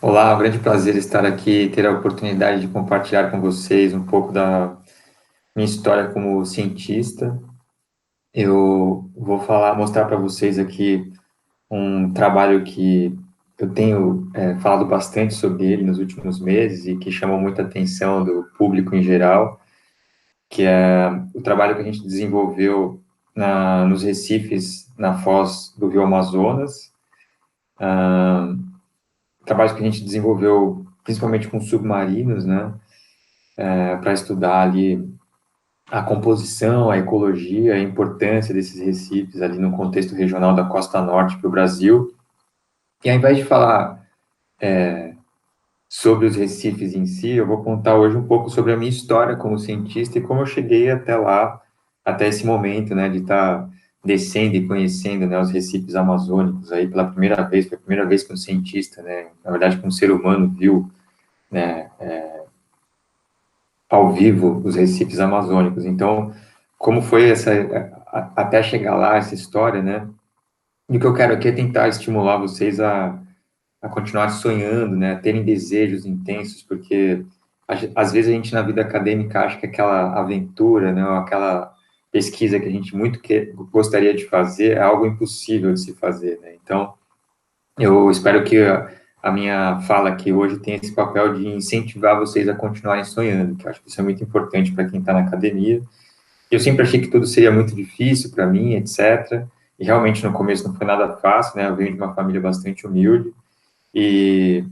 Olá, é um grande prazer estar aqui, ter a oportunidade de compartilhar com vocês um pouco da minha história como cientista. Eu vou mostrar para vocês aqui um trabalho que eu tenho falado bastante sobre ele nos últimos meses e que chamou muita atenção do público em geral, que é o trabalho que a gente desenvolveu nos recifes na foz do Rio Amazonas. Trabalhos que a gente desenvolveu principalmente com submarinos, né, para estudar ali a composição, a ecologia, a importância desses recifes ali no contexto regional da costa norte para o Brasil. E ao invés de falar sobre os recifes em si, eu vou contar hoje um pouco sobre a minha história como cientista e como eu cheguei até lá, até esse momento, né, de estar descendo e conhecendo, né, os recifes amazônicos aí pela primeira vez, foi a primeira vez que um cientista, né, na verdade que um ser humano viu, né, ao vivo os recifes amazônicos. Então, como foi até chegar lá essa história, né? E o que eu quero aqui é tentar estimular vocês a continuar sonhando, né? A terem desejos intensos, porque às vezes a gente na vida acadêmica acha que aquela aventura, né? Ou aquela pesquisa que a gente gostaria de fazer é algo impossível de se fazer, né? Então, eu espero que a minha fala aqui hoje tenha esse papel de incentivar vocês a continuarem sonhando, que eu acho que isso é muito importante para quem está na academia. Eu sempre achei que tudo seria muito difícil para mim, etc. E realmente no começo não foi nada fácil, né? Eu venho de uma família bastante humilde e,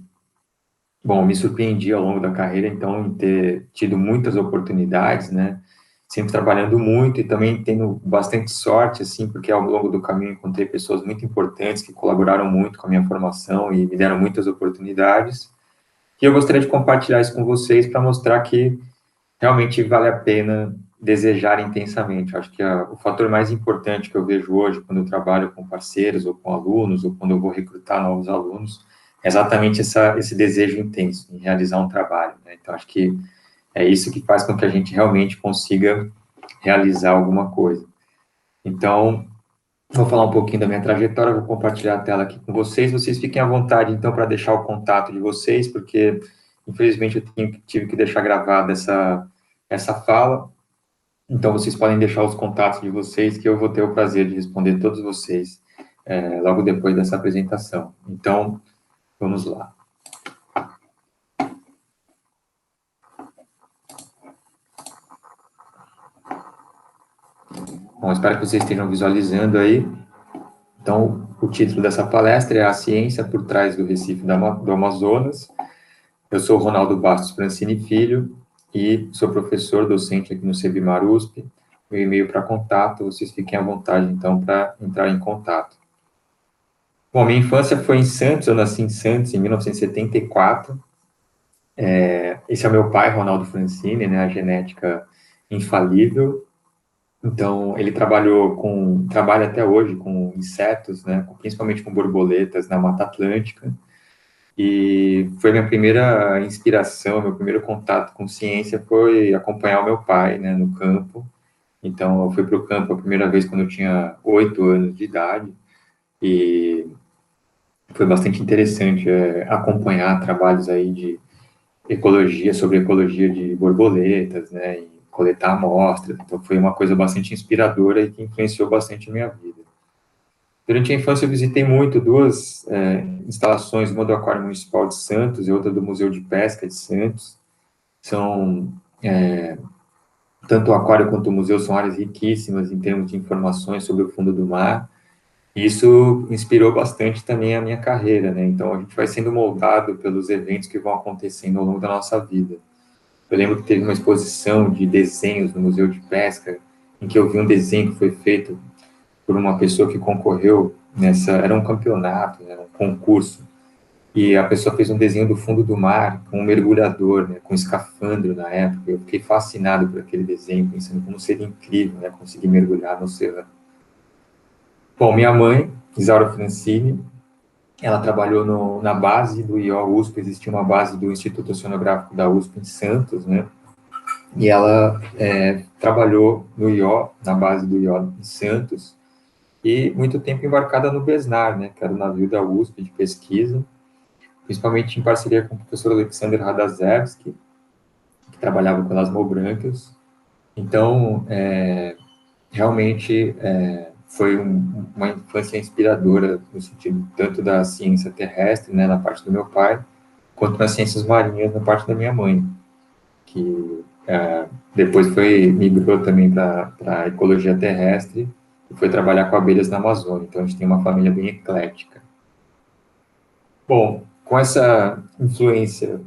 bom, me surpreendi ao longo da carreira, então, em ter tido muitas oportunidades, né? Sempre trabalhando muito e também tendo bastante sorte, assim, porque ao longo do caminho encontrei pessoas muito importantes que colaboraram muito com a minha formação e me deram muitas oportunidades. E eu gostaria de compartilhar isso com vocês para mostrar que realmente vale a pena desejar intensamente. Eu acho que o fator mais importante que eu vejo hoje quando eu trabalho com parceiros ou com alunos ou quando eu vou recrutar novos alunos é exatamente esse desejo intenso em realizar um trabalho, né? Então, acho que é isso que faz com que a gente realmente consiga realizar alguma coisa. Então, vou falar um pouquinho da minha trajetória, vou compartilhar a tela aqui com vocês. Vocês fiquem à vontade, então, para deixar o contato de vocês, porque, infelizmente, tive que deixar gravada essa fala. Então, vocês podem deixar os contatos de vocês, que eu vou ter o prazer de responder todos vocês logo depois dessa apresentação. Então, vamos lá. Bom, espero que vocês estejam visualizando aí. Então, o título dessa palestra é A Ciência por Trás do Recife do Amazonas. Eu sou Ronaldo Bastos Francini Filho e sou professor docente aqui no CEBIMAR USP. Meu e-mail para contato, vocês fiquem à vontade, então, para entrar em contato. Bom, minha infância foi em Santos, eu nasci em Santos em 1974. Esse é o meu pai, Ronaldo Francini, né, a genética infalível. Então, ele trabalha até hoje com insetos, né, principalmente com borboletas na Mata Atlântica. E foi minha primeira inspiração, meu primeiro contato com ciência foi acompanhar o meu pai, né, no campo. Então, eu fui para o campo a primeira vez quando eu tinha 8 anos de idade e foi bastante interessante acompanhar trabalhos aí de ecologia, sobre ecologia de borboletas, né, e coletar amostras. Então, foi uma coisa bastante inspiradora e que influenciou bastante a minha vida. Durante a infância, eu visitei muito duas instalações, uma do Aquário Municipal de Santos e outra do Museu de Pesca de Santos. São, tanto o aquário quanto o museu são áreas riquíssimas em termos de informações sobre o fundo do mar. E isso inspirou bastante também a minha carreira, né? Então, a gente vai sendo moldado pelos eventos que vão acontecendo ao longo da nossa vida. Eu lembro que teve uma exposição de desenhos no Museu de Pesca, em que eu vi um desenho que foi feito por uma pessoa que concorreu era um campeonato, era um concurso, e a pessoa fez um desenho do fundo do mar com um mergulhador, né, com um escafandro na época. Eu fiquei fascinado por aquele desenho, pensando como seria incrível, né, conseguir mergulhar no oceano. Bom, minha mãe, Isaura Francini, ela trabalhou na base do IO USP, existia uma base do Instituto Oceanográfico da USP em Santos, né, e ela trabalhou no IO, na base do IO em Santos, e muito tempo embarcada no Besnar, né, que era o navio da USP de pesquisa. principalmente em parceria com o professor Alexander Radazewski, que trabalhava com elasmos brancas. Então, realmente foi uma infância inspiradora no sentido tanto da ciência terrestre, né, na parte do meu pai, quanto nas ciências marinhas na parte da minha mãe, que depois migrou também para a ecologia terrestre e foi trabalhar com abelhas na Amazônia. Então, a gente tem uma família bem eclética. Bom, com essa influência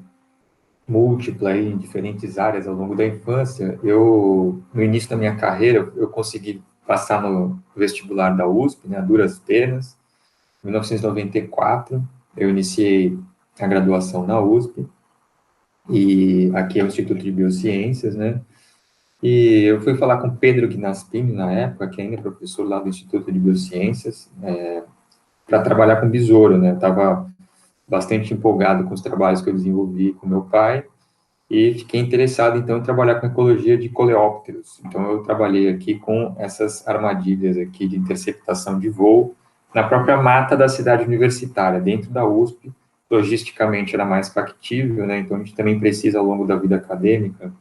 múltipla em diferentes áreas ao longo da infância, no início da minha carreira, eu consegui passar no vestibular da USP, né, a duras penas. Em 1994, eu iniciei a graduação na USP, e aqui é o Instituto de Biociências, né, e eu fui falar com Pedro Gnaspini, na época, que ainda é professor lá do Instituto de Biociências, para trabalhar com besouro, né, eu estava bastante empolgado com os trabalhos que eu desenvolvi com meu pai, e fiquei interessado, então, em trabalhar com ecologia de coleópteros. Então, eu trabalhei aqui com essas armadilhas aqui de interceptação de voo na própria mata da cidade universitária, dentro da USP. Logisticamente era mais factível, né? Então, a gente também precisa, ao longo da vida acadêmica,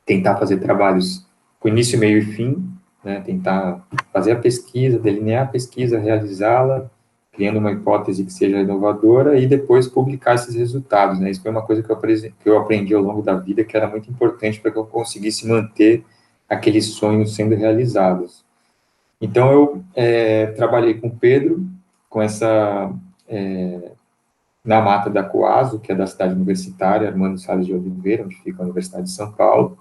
tentar fazer trabalhos com início, meio e fim, né? Tentar fazer a pesquisa, delinear a pesquisa, realizá-la, criando uma hipótese que seja inovadora e depois publicar esses resultados, né? Isso foi uma coisa que eu aprendi ao longo da vida, que era muito importante para que eu conseguisse manter aqueles sonhos sendo realizados. Então, eu trabalhei com o Pedro, com na mata da Coaso, que é da cidade universitária, Armando Salles de Oliveira, onde fica a Universidade de São Paulo,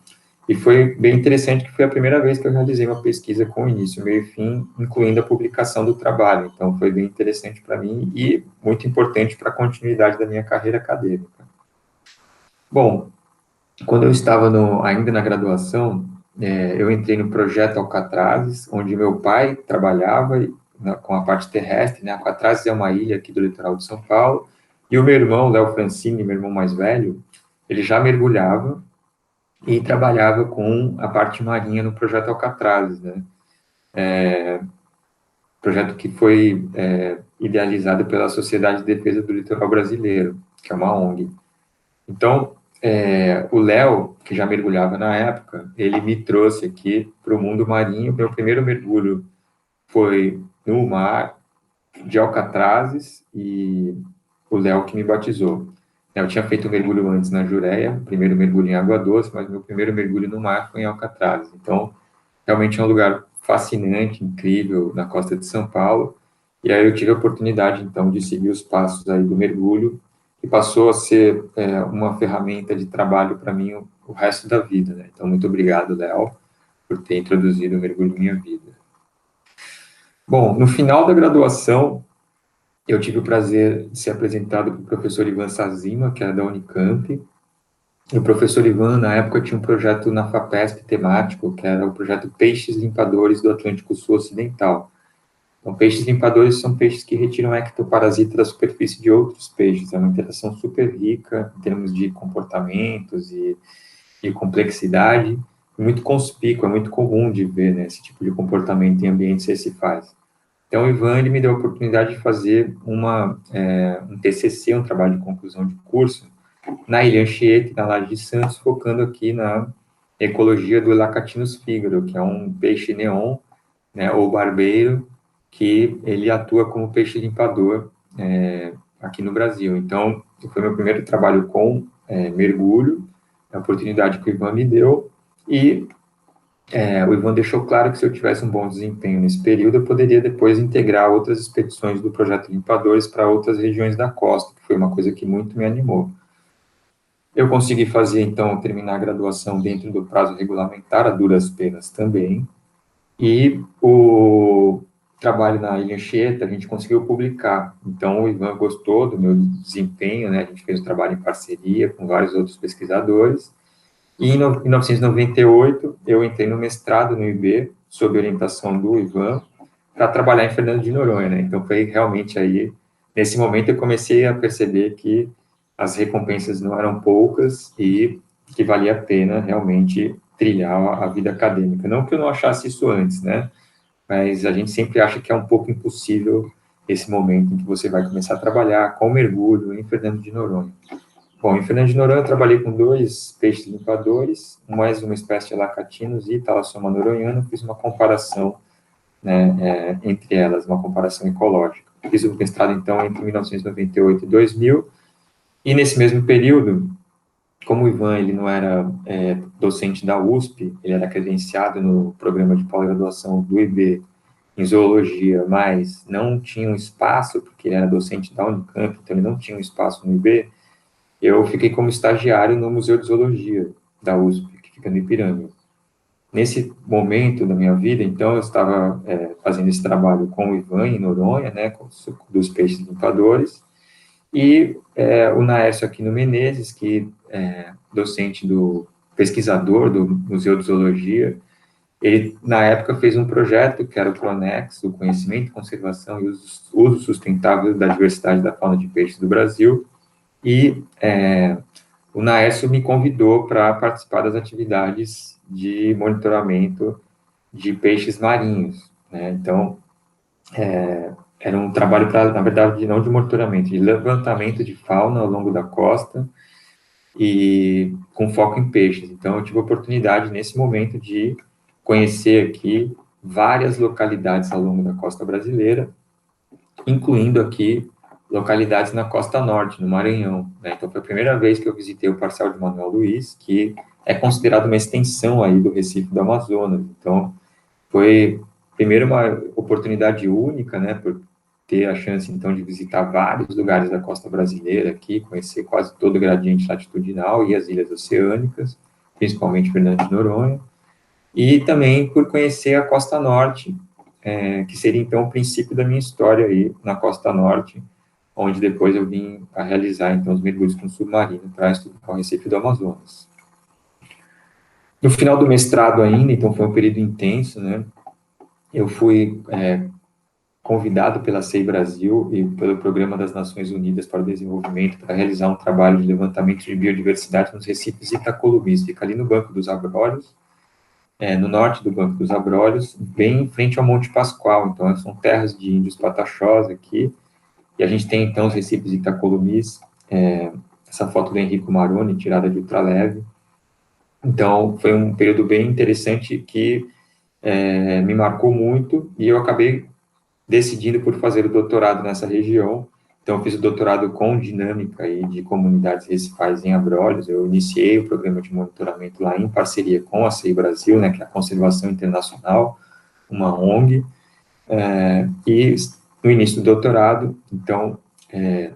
e foi bem interessante que foi a primeira vez que eu realizei uma pesquisa com início, meio e fim, incluindo a publicação do trabalho. Então, foi bem interessante para mim e muito importante para a continuidade da minha carreira acadêmica. Bom, quando eu estava ainda na graduação, eu entrei no projeto Alcatrazes, onde meu pai trabalhava com a parte terrestre, né? Alcatrazes é uma ilha aqui do litoral de São Paulo, e o meu irmão, Léo Francini, meu irmão mais velho, ele já mergulhava e trabalhava com a parte marinha no projeto Alcatrazes, né? Projeto que foi idealizado pela Sociedade de Defesa do Litoral Brasileiro, que é uma ONG. Então, o Léo, que já mergulhava na época, ele me trouxe aqui para o mundo marinho. Meu primeiro mergulho foi no mar de Alcatrazes e o Léo que me batizou. Eu tinha feito um mergulho antes na Jureia, primeiro mergulho em água doce, mas meu primeiro mergulho no mar foi em Alcatrazes. Então, realmente é um lugar fascinante, incrível, na costa de São Paulo. E aí eu tive a oportunidade, então, de seguir os passos aí do mergulho, que passou a ser uma ferramenta de trabalho para mim o resto da vida, né? Então, muito obrigado, Léo, por ter introduzido o mergulho em minha vida. Bom, no final da graduação, eu tive o prazer de ser apresentado para o professor Ivan Sazima, que era da Unicamp. E o professor Ivan, na época, tinha um projeto na FAPESP temático, que era o projeto Peixes Limpadores do Atlântico Sul Ocidental. Então, peixes limpadores são peixes que retiram ectoparasita da superfície de outros peixes. É uma interação super rica em termos de comportamentos e complexidade, muito conspícua, é muito comum de ver, né, esse tipo de comportamento em ambientes recifais. Então, o Ivan, ele me deu a oportunidade de fazer um TCC, um trabalho de conclusão de curso, na Ilha Anchieta, na Laje de Santos, focando aqui na ecologia do Elacatinus fígaro, que é um peixe neon, né, ou barbeiro, que ele atua como peixe limpador aqui no Brasil. Então, foi meu primeiro trabalho com mergulho, a oportunidade que o Ivan me deu, e o Ivan deixou claro que se eu tivesse um bom desempenho nesse período, eu poderia depois integrar outras expedições do Projeto Limpadores para outras regiões da costa, que foi uma coisa que muito me animou. Eu consegui fazer, então, terminar a graduação dentro do prazo regulamentar, a duras penas também, e o trabalho na Ilha Anchieta, a gente conseguiu publicar. Então, o Ivan gostou do meu desempenho, né? A gente fez o trabalho em parceria com vários outros pesquisadores. E em 1998, eu entrei no mestrado no IB, sob orientação do Ivan, para trabalhar em Fernando de Noronha, né? Então, foi realmente aí, nesse momento, eu comecei a perceber que as recompensas não eram poucas e que valia a pena realmente trilhar a vida acadêmica. Não que eu não achasse isso antes, né? Mas a gente sempre acha que é um pouco impossível esse momento em que você vai começar a trabalhar com mergulho em Fernando de Noronha. Bom, em Fernando de Noronha eu trabalhei com 2 peixes limpadores, mais uma espécie de lacatinos e Thalassoma noronhana, fiz uma comparação, né, entre elas, uma comparação ecológica. Fiz o mestrado, então, entre 1998 e 2000, e nesse mesmo período, como o Ivan ele não era docente da USP, ele era credenciado no programa de pós-graduação do IB em zoologia, mas não tinha um espaço, porque ele era docente da Unicamp, então ele não tinha um espaço no IB, eu fiquei como estagiário no Museu de Zoologia da USP, que fica no Ipiranga. Nesse momento da minha vida, então, eu estava fazendo esse trabalho com o Ivan em Noronha, né, dos peixes limpadores, e o Naércio Aquino Menezes, que docente pesquisador do Museu de Zoologia, ele, na época, fez um projeto que era o PRONEX, o Conhecimento, Conservação e Uso Sustentável da Diversidade da Fauna de Peixes do Brasil, e o Naércio me convidou para participar das atividades de monitoramento de peixes marinhos, né? Então, era um trabalho, na verdade, não de monitoramento, de levantamento de fauna ao longo da costa e com foco em peixes. Então, eu tive a oportunidade, nesse momento, de conhecer aqui várias localidades ao longo da costa brasileira, incluindo aqui localidades na costa norte, no Maranhão, né? Então, foi a primeira vez que eu visitei o Parcial de Manuel Luiz, que é considerado uma extensão aí do Recife do Amazonas. Então, foi, primeiro, uma oportunidade única, né, por ter a chance, então, de visitar vários lugares da costa brasileira aqui, conhecer quase todo o gradiente latitudinal e as ilhas oceânicas, principalmente Fernando de Noronha, e também por conhecer a costa norte, que seria, então, o princípio da minha história aí na costa norte, onde depois eu vim a realizar, então, os mergulhos com submarino para estudar o Recife do Amazonas. No final do mestrado ainda, então foi um período intenso, né, eu fui convidado pela SEI Brasil e pelo Programa das Nações Unidas para o Desenvolvimento para realizar um trabalho de levantamento de biodiversidade nos recifes Itacolumis, fica ali no Banco dos Abrolhos, no norte do Banco dos Abrolhos, bem em frente ao Monte Pascoal. Então, são terras de índios Pataxós aqui, e a gente tem, então, os recifes Itacolumis, essa foto do Henrico Maroni, tirada de ultraleve. Então, foi um período bem interessante que me marcou muito, e eu acabei decidindo por fazer o doutorado nessa região. Então, eu fiz o doutorado com dinâmica e de comunidades recifais em Abrolhos. Eu iniciei o programa de monitoramento lá em parceria com a SEI Brasil, né, que é a Conservação Internacional, uma ONG, e no início do doutorado, então,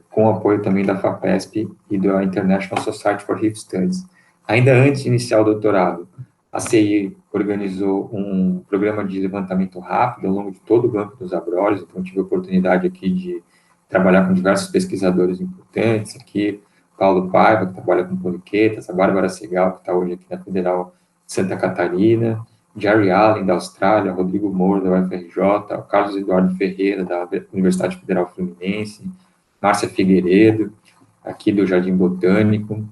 com o apoio também da FAPESP e da International Society for Reef Studies. Ainda antes de iniciar o doutorado, a CI organizou um programa de levantamento rápido ao longo de todo o Banco dos Abrolhos, então tive a oportunidade aqui de trabalhar com diversos pesquisadores importantes, aqui Paulo Paiva, que trabalha com poliquetas, a Bárbara Segal, que está hoje aqui na Federal de Santa Catarina, Jerry Allen, da Austrália, Rodrigo Moura, da UFRJ, Carlos Eduardo Ferreira, da Universidade Federal Fluminense, Márcia Figueiredo, aqui do Jardim Botânico,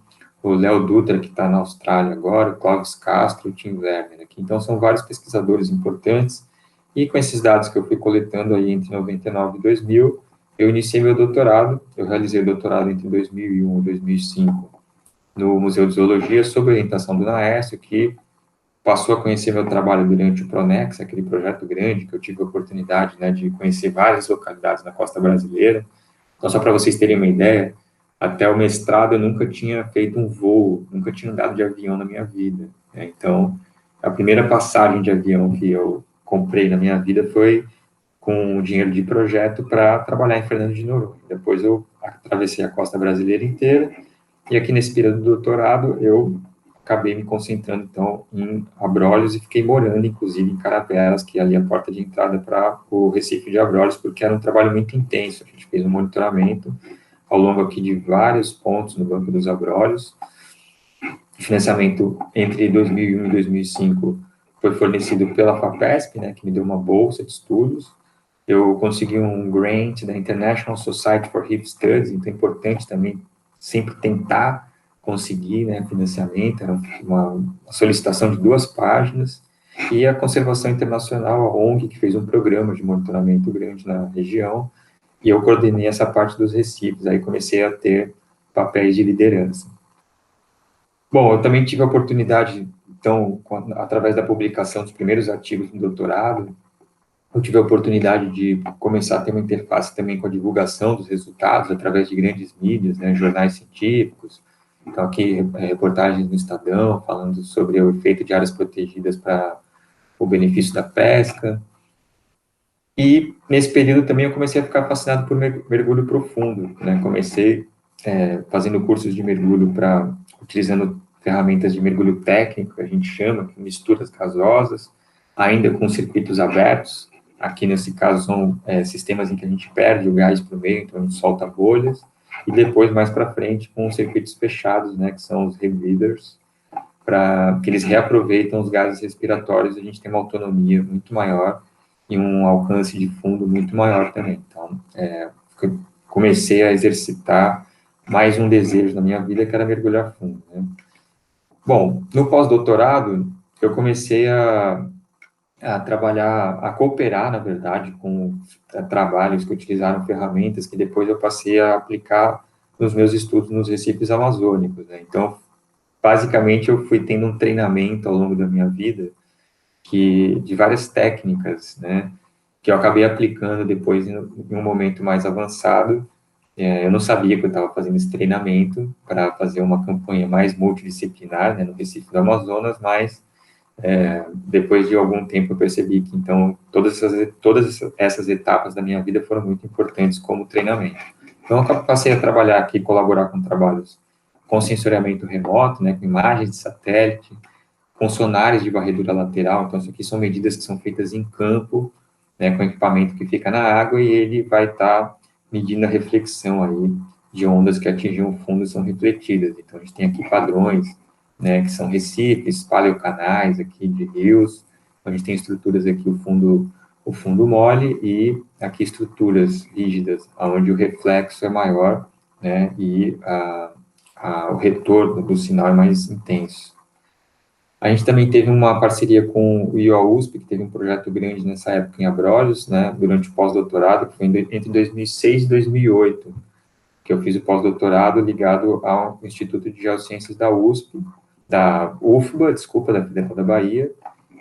o Léo Dutra, que está na Austrália agora, o Clóvis Castro, o Tim Werner aqui. Então, são vários pesquisadores importantes, e com esses dados que eu fui coletando aí entre 99 e 2000, eu iniciei meu doutorado. Eu realizei o doutorado entre 2001 e 2005 no Museu de Zoologia, sob orientação do Naércio, que passou a conhecer meu trabalho durante o Pronex, aquele projeto grande que eu tive a oportunidade, né, de conhecer várias localidades na costa brasileira. Então, só para vocês terem uma ideia, até o mestrado eu nunca tinha feito um voo, nunca tinha andado de avião na minha vida, né? Então, a primeira passagem de avião que eu comprei na minha vida foi com dinheiro de projeto para trabalhar em Fernando de Noronha. Depois eu atravessei a costa brasileira inteira, e aqui nesse período do doutorado eu acabei me concentrando, então, em Abrolhos, e fiquei morando, inclusive, em Caravelas, que é ali a porta de entrada para o Recife de Abrolhos, porque era um trabalho muito intenso. A gente fez um monitoramento ao longo aqui de vários pontos no Banco dos Abrolhos. O financiamento entre 2001 e 2005 foi fornecido pela FAPESP, né, que me deu uma bolsa de estudos. Eu consegui um grant da International Society for Reef Studies, então é importante também sempre tentar conseguir, né, financiamento. Era uma solicitação de 2 páginas, e a Conservação Internacional, a ONG, que fez um programa de monitoramento grande na região, e eu coordenei essa parte dos recifes, aí comecei a ter papéis de liderança. Bom, eu também tive a oportunidade, então, através da publicação dos primeiros artigos do doutorado, eu tive a oportunidade de começar a ter uma interface também com a divulgação dos resultados através de grandes mídias, né, jornais científicos. Então, aqui, reportagens no Estadão, falando sobre o efeito de áreas protegidas para o benefício da pesca. E, nesse período, também eu comecei a ficar fascinado por mergulho profundo, né? Comecei fazendo cursos de mergulho utilizando ferramentas de mergulho técnico, que a gente chama, misturas gasosas, ainda com circuitos abertos. Aqui, nesse caso, são sistemas em que a gente perde o gás para o meio, então a gente solta bolhas, e depois, mais para frente, com circuitos fechados, né, que são os rebreathers, que eles reaproveitam os gases respiratórios, a gente tem uma autonomia muito maior e um alcance de fundo muito maior também. Então, comecei a exercitar mais um desejo na minha vida, que era mergulhar fundo, né? Bom, no pós-doutorado, eu comecei a trabalhar, a cooperar, na verdade, com trabalhos que utilizaram ferramentas que depois eu passei a aplicar nos meus estudos nos recifes amazônicos, né? Então, basicamente, eu fui tendo um treinamento ao longo da minha vida de várias técnicas, né, que eu acabei aplicando depois em um momento mais avançado. Eu não sabia que eu estava fazendo esse treinamento para fazer uma campanha mais multidisciplinar, né, no Recife do Amazonas, mas depois de algum tempo eu percebi que, então, todas essas etapas da minha vida foram muito importantes como treinamento. Então, eu passei a trabalhar aqui, colaborar com trabalhos com sensoriamento remoto, né, com imagens de satélite, com sonares de varredura lateral. Então, isso aqui são medidas que são feitas em campo, né, com equipamento que fica na água, e ele vai estar medindo a reflexão aí de ondas que atingem o fundo e são refletidas. Então, a gente tem aqui padrões, né, que são recifes, paleocanais aqui de rios. Então, a gente tem estruturas aqui, o fundo mole, e aqui estruturas rígidas, onde o reflexo é maior, né, e o retorno do sinal é mais intenso. A gente também teve uma parceria com o IOA-USP, que teve um projeto grande nessa época em Abrolhos, né, durante o pós-doutorado, que foi entre 2006 e 2008, que eu fiz o pós-doutorado ligado ao Instituto de Geociências da USP, da UFBA, desculpa, da Federal da Bahia,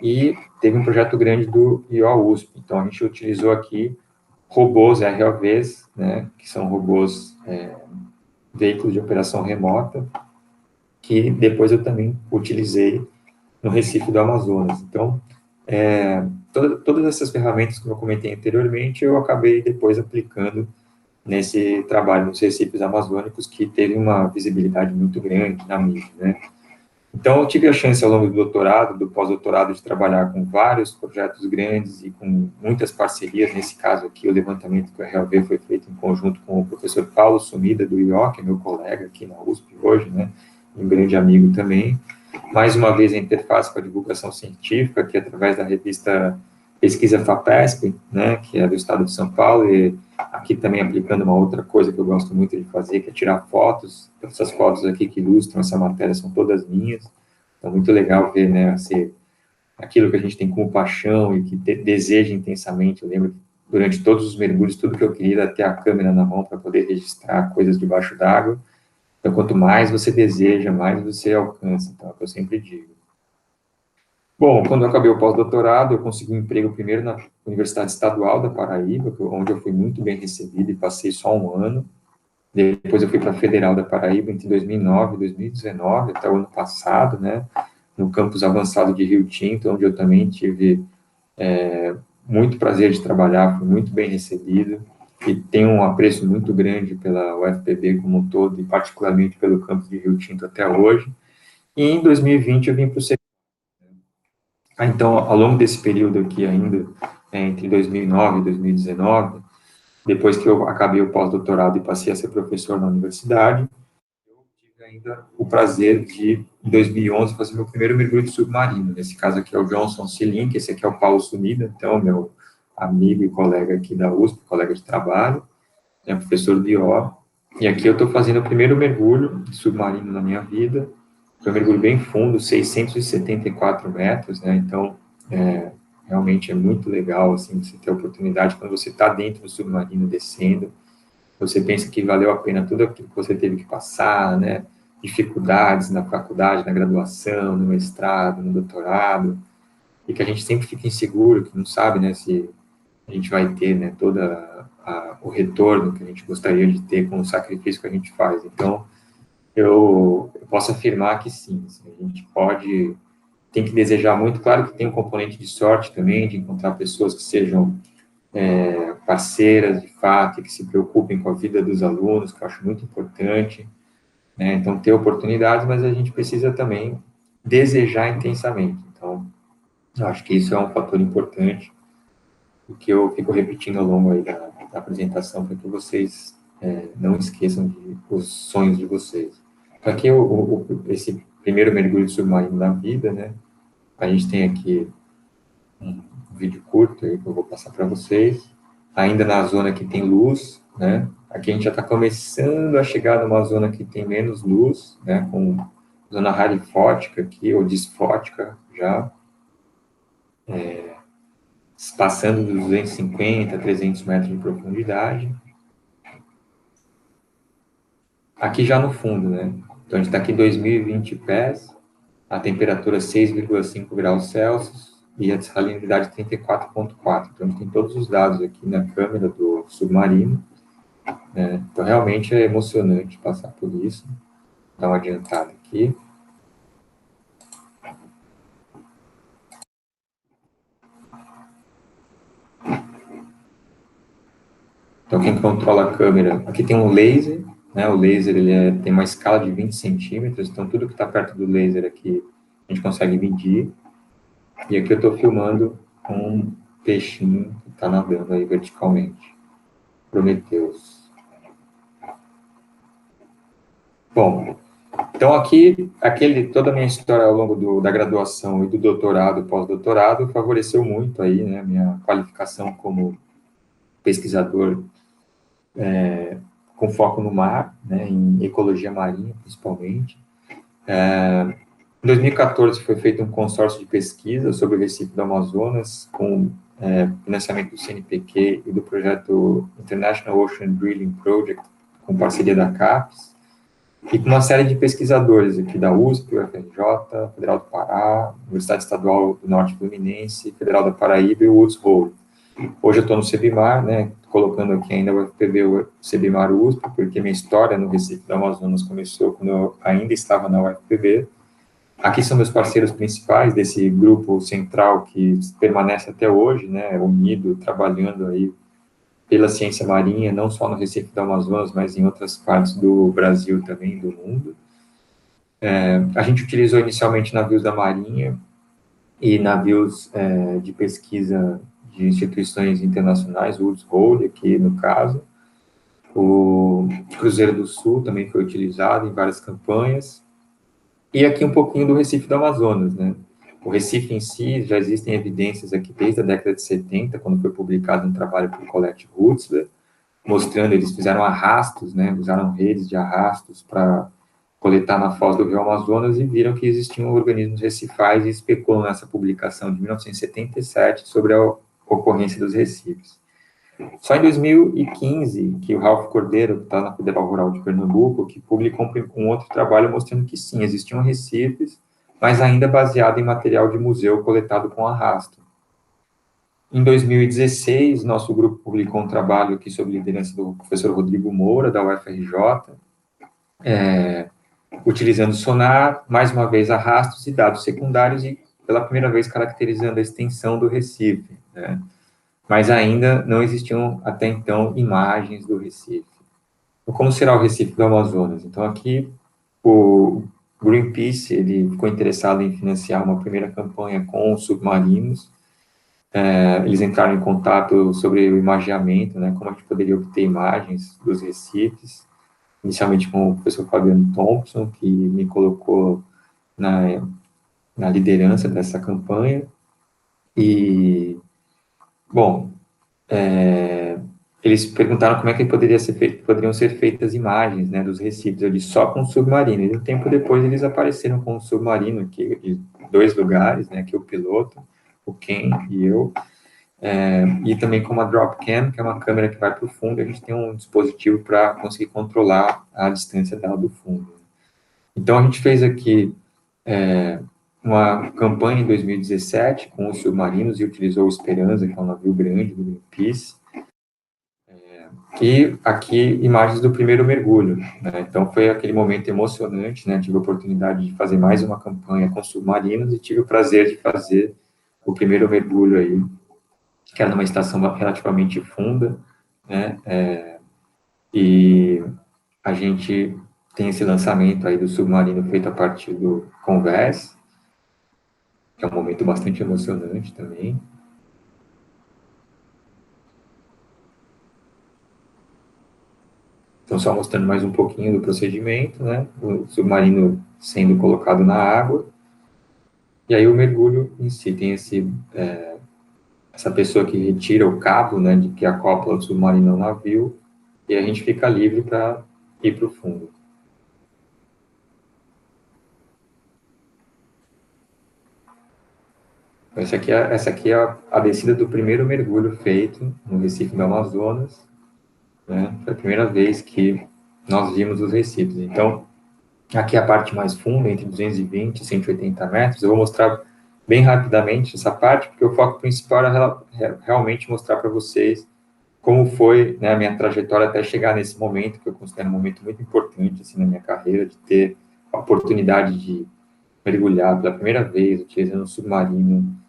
e teve um projeto grande do IOA-USP. Então, a gente utilizou aqui robôs ROVs, né, que são robôs, veículos de operação remota, que depois eu também utilizei no Recife do Amazonas. Então, todas essas ferramentas que eu comentei anteriormente, eu acabei depois aplicando nesse trabalho nos recifes amazônicos, que teve uma visibilidade muito grande na mídia, né? Então, eu tive a chance ao longo do doutorado, do pós-doutorado, de trabalhar com vários projetos grandes e com muitas parcerias. Nesse caso aqui, o levantamento do RLV foi feito em conjunto com o professor Paulo Sumida, do IO, que é meu colega aqui na USP hoje, né? Um grande amigo também. Mais uma vez, a interface com a divulgação científica, que é através da revista Pesquisa FAPESP, né, que é do estado de São Paulo, e aqui também aplicando uma outra coisa que eu gosto muito de fazer, que é tirar fotos. Essas fotos aqui que ilustram essa matéria são todas minhas. Então, muito legal ver, né, aquilo que a gente tem como paixão e que deseja intensamente. Eu lembro que durante todos os mergulhos, tudo que eu queria era ter a câmera na mão para poder registrar coisas debaixo d'água. Então, quanto mais você deseja, mais você alcança. Então, é o que eu sempre digo. Bom, quando eu acabei o pós-doutorado, eu consegui um emprego primeiro na Universidade Estadual da Paraíba, onde eu fui muito bem recebido e passei só um ano. Depois eu fui para a Federal da Paraíba entre 2009 e 2019, até o ano passado, né, no campus avançado de Rio Tinto, onde eu também tive muito prazer de trabalhar, fui muito bem recebido, e tenho um apreço muito grande pela UFPB como um todo, e particularmente pelo campus de Rio Tinto até hoje. E em 2020 eu vim para o Então, ao longo desse período aqui ainda, entre 2009 e 2019, depois que eu acabei o pós-doutorado e passei a ser professor na universidade, eu tive ainda o prazer de, em 2011, fazer meu primeiro mergulho submarino. Nesse caso aqui é o Johnson Silink, esse aqui é o Paulo Sumida, então, meu amigo e colega aqui da USP, colega de trabalho, professor de IO. E aqui eu estou fazendo o primeiro mergulho submarino na minha vida. Foi um mergulho bem fundo, 674 metros, né? Então, realmente é muito legal, assim, você ter a oportunidade, quando você está dentro do submarino descendo, você pensa que valeu a pena tudo aquilo que você teve que passar, né, dificuldades na faculdade, na graduação, no mestrado, no doutorado, e que a gente sempre fica inseguro, que não sabe, né, se a gente vai ter, né, o retorno que a gente gostaria de ter com o sacrifício que a gente faz. Então, eu posso afirmar que sim, assim, a gente tem que desejar muito, claro que tem um componente de sorte também, de encontrar pessoas que sejam parceiras, de fato, e que se preocupem com a vida dos alunos, que eu acho muito importante, né? Então, ter oportunidades, mas a gente precisa também desejar intensamente. Então, eu acho que isso é um fator importante, o que eu fico repetindo ao longo aí da apresentação, para que vocês não esqueçam os sonhos de vocês. Então, aqui, esse primeiro mergulho submarino da vida, né? A gente tem aqui um vídeo curto aí que eu vou passar para vocês, ainda na zona que tem luz, né? Aqui a gente já está começando a chegar numa zona que tem menos luz, né? Com zona rarifótica aqui, ou disfótica já, passando dos 250 a 300 metros de profundidade. Aqui já no fundo, né? Então a gente está aqui 2020 pés, a temperatura 6,5 graus Celsius e a salinidade 34,4. Então a gente tem todos os dados aqui na câmera do submarino, né? Então realmente é emocionante passar por isso. Vou dar uma adiantada aqui. Então quem controla a câmera, aqui tem um laser, né? O laser tem uma escala de 20 centímetros, então tudo que está perto do laser aqui a gente consegue medir. E aqui eu estou filmando um peixinho que está nadando aí verticalmente. Prometheus. Bom, então aqui, toda a minha história ao longo da graduação e do doutorado, pós-doutorado, favoreceu muito aí, né, minha qualificação como pesquisador com foco no mar, né, em ecologia marinha, principalmente. Em 2014 foi feito um consórcio de pesquisa sobre o Recife do Amazonas, com financiamento do CNPq e do projeto International Ocean Drilling Project, com parceria da CAPES, e com uma série de pesquisadores aqui da USP, UFRJ, Federal do Pará, Universidade Estadual do Norte Fluminense, Federal da Paraíba e o Woods Hole. Hoje eu estou no CEBIMAR, né, colocando aqui ainda o UFPB, o CEBIMAR USP, porque minha história no Recife do Amazonas começou quando eu ainda estava na UFPB. Aqui são meus parceiros principais desse grupo central que permanece até hoje, né, unido, trabalhando aí pela ciência marinha, não só no Recife do Amazonas, mas em outras partes do Brasil também, do mundo. A gente utilizou inicialmente navios da Marinha e navios de pesquisa de instituições internacionais, o Woods Hole, aqui no caso. O Cruzeiro do Sul também foi utilizado em várias campanhas. E aqui um pouquinho do Recife do Amazonas, né? O Recife em si, já existem evidências aqui desde a década de 70, quando foi publicado um trabalho por Colette Hutzler, mostrando, eles fizeram arrastos, né? Usaram redes de arrastos para coletar na foz do Rio Amazonas e viram que existiam organismos recifais e especulam nessa publicação de 1977 sobre a ocorrência dos recifes. Só em 2015, que o Ralph Cordeiro, que está na Federal Rural de Pernambuco, que publicou um outro trabalho mostrando que sim, existiam recifes, mas ainda baseado em material de museu coletado com arrasto. Em 2016, nosso grupo publicou um trabalho aqui sob liderança do professor Rodrigo Moura, da UFRJ, utilizando sonar, mais uma vez arrastos e dados secundários, e pela primeira vez caracterizando a extensão do Recife, né? Mas ainda não existiam, até então, imagens do Recife. Então, como será o Recife do Amazonas? Então, aqui, o Greenpeace, ele ficou interessado em financiar uma primeira campanha com submarinos. Eles entraram em contato sobre o imageamento, né, como a gente poderia obter imagens dos recifes, inicialmente com o professor Fabiano Thompson, que me colocou na liderança dessa campanha. E, bom, eles perguntaram como é que poderiam ser feitas imagens, né, dos recifes. Eu disse, só com submarino. E um tempo depois eles apareceram com um submarino aqui, de 2 lugares, né, aqui o piloto, o Ken e eu, e também com uma drop cam, que é uma câmera que vai para o fundo, a gente tem um dispositivo para conseguir controlar a distância dela do fundo. Então, a gente fez aqui uma campanha em 2017 com os submarinos e utilizou o Esperança, que é um navio grande do Greenpeace, e aqui imagens do primeiro mergulho, né? Então foi aquele momento emocionante, né? Tive a oportunidade de fazer mais uma campanha com submarinos e tive o prazer de fazer o primeiro mergulho aí, que era numa estação relativamente funda, né? E a gente tem esse lançamento aí do submarino feito a partir do Converse, que é um momento bastante emocionante também. Então, só mostrando mais um pouquinho do procedimento, né? O submarino sendo colocado na água. E aí o mergulho em si tem essa pessoa que retira o cabo, né, de que acopla o submarino ao navio, e a gente fica livre para ir para o fundo. Essa aqui é a descida do primeiro mergulho feito no Recife do Amazonas, né? Foi a primeira vez que nós vimos os recifes. Então, aqui é a parte mais funda, entre 220 e 180 metros. Eu vou mostrar bem rapidamente essa parte, porque o foco principal é realmente mostrar para vocês como foi, né, a minha trajetória até chegar nesse momento, que eu considero um momento muito importante assim, na minha carreira, de ter a oportunidade de mergulhar pela primeira vez, utilizando um submarino,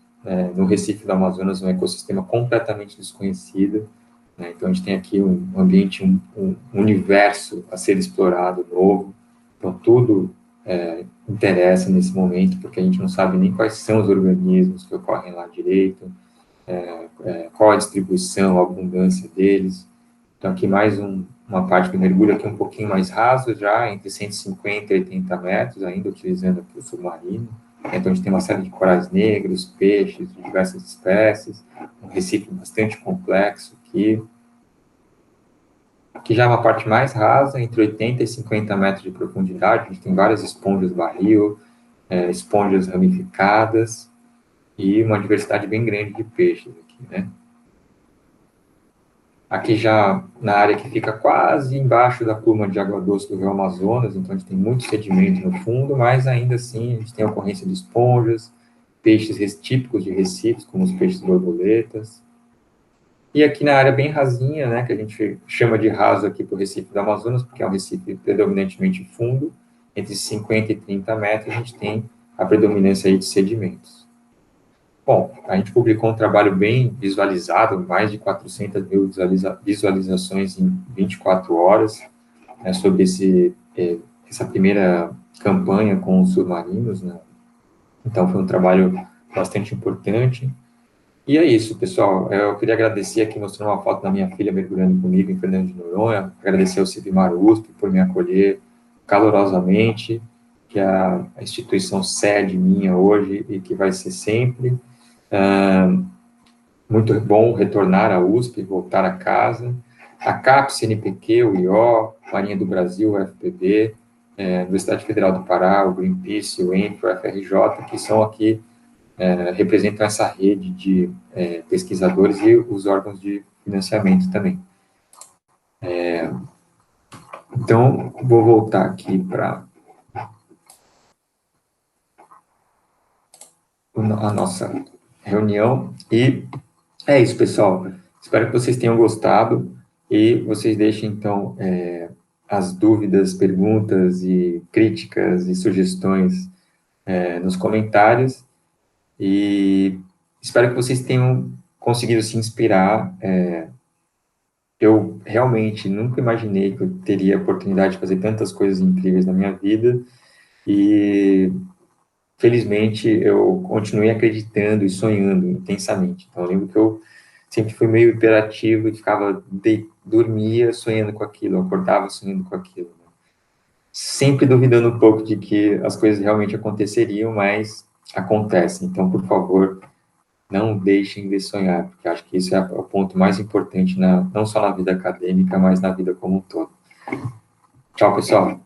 no Recife do Amazonas, um ecossistema completamente desconhecido, né? Então, a gente tem aqui um ambiente, um universo a ser explorado, novo. Então, tudo interessa nesse momento, porque a gente não sabe nem quais são os organismos que ocorrem lá direito, qual a distribuição, a abundância deles. Então, aqui mais uma parte do mergulho aqui um pouquinho mais raso, já entre 150 e 80 metros, ainda utilizando aqui o submarino. Então, a gente tem uma série de corais negros, peixes de diversas espécies, um recife bastante complexo aqui. Aqui já é uma parte mais rasa, entre 80 e 50 metros de profundidade, a gente tem várias esponjas barril, esponjas ramificadas, e uma diversidade bem grande de peixes aqui, né? Aqui já na área que fica quase embaixo da pluma de água doce do Rio Amazonas, então a gente tem muito sedimento no fundo, mas ainda assim a gente tem a ocorrência de esponjas, peixes típicos de recifes, como os peixes borboletas. E aqui na área bem rasinha, né, que a gente chama de raso aqui para o Recife do Amazonas, porque é um recife predominantemente fundo, entre 50 e 30 metros, a gente tem a predominância aí de sedimentos. Bom, a gente publicou um trabalho bem visualizado, mais de 400 mil visualizações em 24 horas, né, sobre essa primeira campanha com os submarinos, né? Então, foi um trabalho bastante importante. E é isso, pessoal. Eu queria agradecer aqui, mostrando uma foto da minha filha mergulhando comigo em Fernando de Noronha, agradecer ao Cibimar USP por me acolher calorosamente, que é a instituição sede minha hoje e que vai ser sempre. Muito bom retornar à USP, voltar a casa. A CAPES, CNPq, o IO, Marinha do Brasil, o FPB, Universidade Federal do Pará, o Greenpeace, o ENFRO, o FRJ, que são aqui, representam essa rede de pesquisadores e os órgãos de financiamento também. Então, vou voltar aqui para a nossa reunião e é isso, pessoal. Espero que vocês tenham gostado e vocês deixem, então, as dúvidas, perguntas e críticas e sugestões nos comentários e espero que vocês tenham conseguido se inspirar. Eu realmente nunca imaginei que eu teria a oportunidade de fazer tantas coisas incríveis na minha vida e felizmente, eu continuei acreditando e sonhando intensamente. Então, eu lembro que eu sempre fui meio hiperativo e dormia sonhando com aquilo, acordava sonhando com aquilo. Né? Sempre duvidando um pouco de que as coisas realmente aconteceriam, mas acontecem. Então, por favor, não deixem de sonhar, porque acho que isso é o ponto mais importante, não só na vida acadêmica, mas na vida como um todo. Tchau, pessoal.